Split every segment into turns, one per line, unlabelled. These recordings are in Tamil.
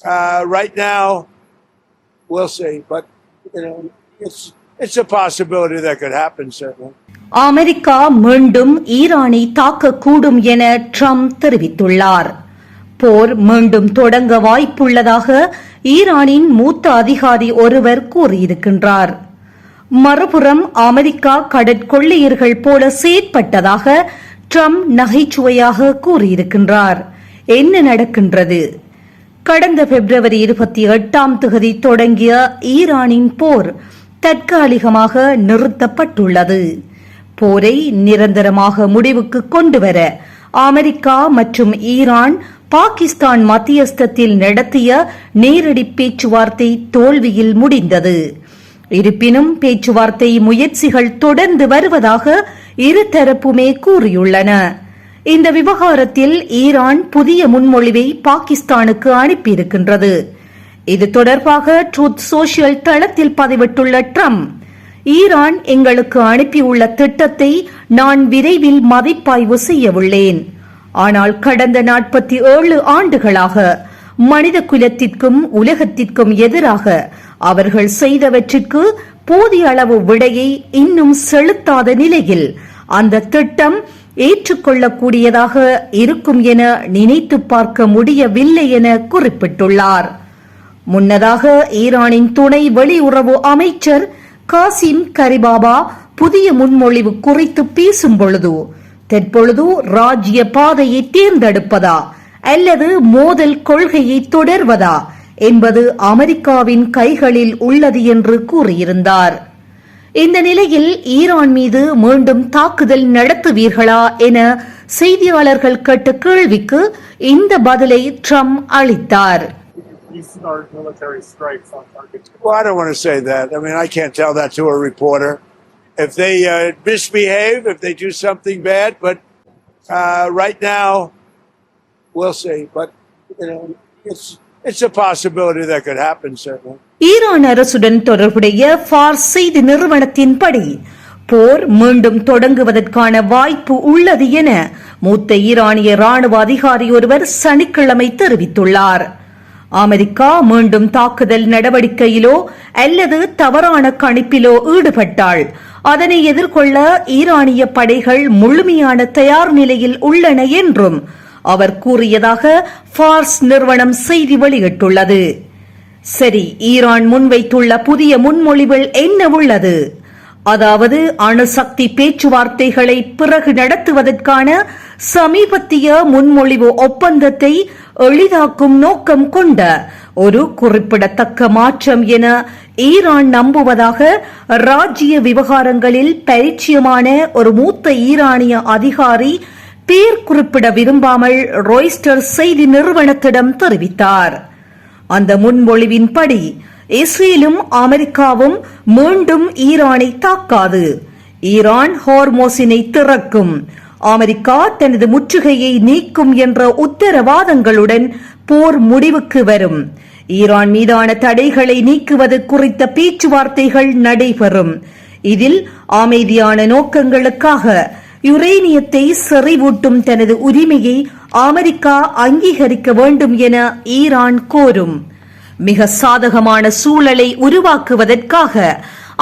Right now, we'll see, but it's a possibility that could happen, certainly.
America மீண்டும் ஈரானை தாக்கக்கூடும் என ட்ரம்ப் தெரிவித்துள்ளார். போர் மீண்டும் தொடங்க வாய்ப்புள்ளதாக ஈரானின் மூத்த அதிகாரி ஒருவர் கூறியிருக்கின்றார். மறுபுறம் அமெரிக்கா கடற்கொள்ளையர்கள் போல செயற்பட்டதாக ட்ரம்ப் நகைச்சுவையாக கூறியிருக்கின்றார். என்ன நடக்கின்றது? கடந்த பிப்ரவரி 28 தொடங்கிய ஈரானின் போர் தற்காலிகமாக நிறுத்தப்பட்டுள்ளது. போரை நிரந்தரமாக முடிவுக்கு கொண்டுவர அமெரிக்கா மற்றும் ஈரான் பாகிஸ்தான் மத்தியஸ்தத்தில் நடத்திய நேரடி பேச்சுவார்த்தை தோல்வியில் முடிந்தது. இருப்பினும் பேச்சுவார்த்தை முயற்சிகள் தொடர்ந்து வருவதாக இருதரப்புமே கூறியுள்ளன. இந்த விவகாரத்தில் ஈரான் புதிய முன்மொழிவை பாகிஸ்தானுக்கு அனுப்பியிருக்கின்றது. இது தொடர்பாக ட்ரூத் சோஷியல் தளத்தில் பதிவிட்டுள்ள ட்ரம்ப், ஈரான் எங்களுக்கு அனுப்பியுள்ள திட்டத்தை நான் விரைவில் மதிப்பாய்வு செய்யவுள்ளேன். ஆனால் கடந்த 47 ஆண்டுகளாக மனித குலத்திற்கும் உலகத்திற்கும் எதிராக அவர்கள் செய்தவற்றிற்கு போதிய அளவு விடையை இன்னும் செலுத்தாத நிலையில் அந்த திட்டம் ஏற்றுக்கொள்ளக்கூடியதாக இருக்கும் என நினைத்து பார்க்க முடியவில்லை என குறிப்பிட்டுள்ளார். முன்னதாக ஈரானின் துணை வெளியுறவு அமைச்சர் காசிம் கரிபாபா புதிய முன்மொழிவு குறித்து பேசும் பொழுது, தற்பொழுது ராஜ்ய பாதையை தேர்ந்தெடுப்பதா அல்லது மோதல் கொள்கையை தொடர்வதா என்பது அமெரிக்காவின் கைகளில் உள்ளது என்று கூறியிருந்தார். இந்த நிலையில் ஈரான் மீது மீண்டும் தாக்குதல் நடத்துவீர்களா என செய்தியாளர்கள் கேட்ட கேள்விக்கு இந்த பதிலை ட்ரம்ப் அளித்தார்.
Well, I don't want to say that. I mean, I can't tell that to a reporter. If they misbehave, if they do something bad, but right now, we'll see. But it's a possibility that could happen, certainly.
Iran அரசுடன் தொடர்புடைய ஃபார்ஸ் செய்தி நிறுவனத்தின்படி போர் மீண்டும் தொடங்குவதற்கான வாய்ப்பு உள்ளது என மூத்த ஈரானிய ராணுவ அதிகாரி ஒருவர் சனிக்கிழமை தெரிவித்துள்ளார். அமெரிக்கா மீண்டும் தாக்குதல் நடவடிக்கையிலோ அல்லது தவறான கணிப்பிலோ ஈடுபட்டால் அதனை எதிர்கொள்ள ஈரானிய படைகள் முழுமையான தயார் நிலையில் உள்ளன என்றும் அவர் கூறியதாக ஃபார்ஸ் நிறுவனம் செய்தி வெளியிட்டுள்ளது. சரி, ஈரான் முன்வைத்துள்ள புதிய முன்மொழிவில் என்ன உள்ளது? அதாவது அணுசக்தி பேச்சுவார்த்தைகளை பிறகு நடத்துவதற்கான சமீபத்திய முன்மொழிவு ஒப்பந்தத்தை எளிதாக்கும் நோக்கம் கொண்ட ஒரு குறிப்பிடத்தக்க மாற்றம் என ஈரான் நம்புவதாக ராஜ்ய விவகாரங்களில் பரிச்சயமான ஒரு மூத்த ஈரானிய அதிகாரி பேர் குறிப்பிட விரும்பாமல் ராய்ட்டர்ஸ் செய்தி நிறுவனத்திடம் தெரிவித்தார். அந்த முன்மொழிவின்படி இஸ்ரேலும் அமெரிக்காவும் மீண்டும் ஈரானை தாக்காது. ஈரான் ஹோர்மோஸினை திறக்கும். அமெரிக்கா தனது முற்றுகையை நீக்கும் என்ற உத்தரவாதங்களுடன் போர் முடிவுக்கு வரும். ஈரான் மீதான தடைகளை நீக்குவது குறித்த பேச்சுவார்த்தைகள் நடைபெறும். இதில் அமைதியான நோக்கங்களுக்காக யுரேனியத்தை செறிவூட்டும் தனது உரிமையை அமெரிக்கா அங்கீகரிக்க வேண்டும் என ஈரான் கோரும். மிக சாதகமான சூழலை உருவாக்குவதற்காக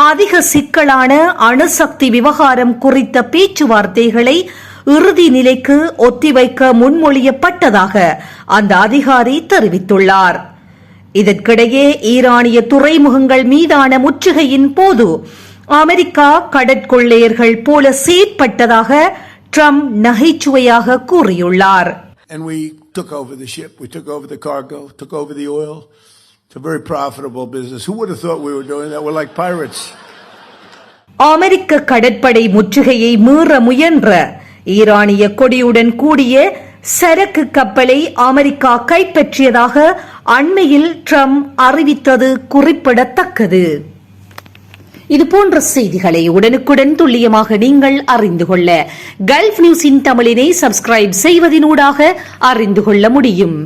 அதிக சிக்கலான அணுசக்தி விவகாரம் குறித்த பேச்சுவார்த்தைகளை இறுதி நிலைக்கு ஒத்திவைக்க முன்மொழியப்பட்டதாக அந்த அதிகாரி தெரிவித்துள்ளார். இதற்கிடையே ஈரானிய துறைமுகங்கள் மீதான முற்றுகையின் போது அமெரிக்கா கடற்கொள்ளையர்கள் போல செயற்பட்டதாக ட்ரம்ப் நகைச்சுவையாக கூறியுள்ளார்.
And we took over the ship, we took over the cargo, took over the oil. It's a very profitable business. Who would have thought we were doing that? We're like pirates.
அமெரிக்க கடற்படை முற்றுகையை மீற முயன்ற ஈரானிய கொடியுடன் கூடிய சரக்கு கப்பலை அமெரிக்கா கைப்பற்றியதாக அண்மையில் ட்ரம்ப் அறிவித்தது குறிப்பிடத்தக்கது. இதுபோன்ற செய்திகளை உடனுக்குடன் துல்லியமாக நீங்கள் அறிந்து கொள்ள கல்ஃப் நியூஸின் தமிழினை சப்ஸ்கிரைப் செய்வதனூடாக அறிந்து கொள்ள முடியும்.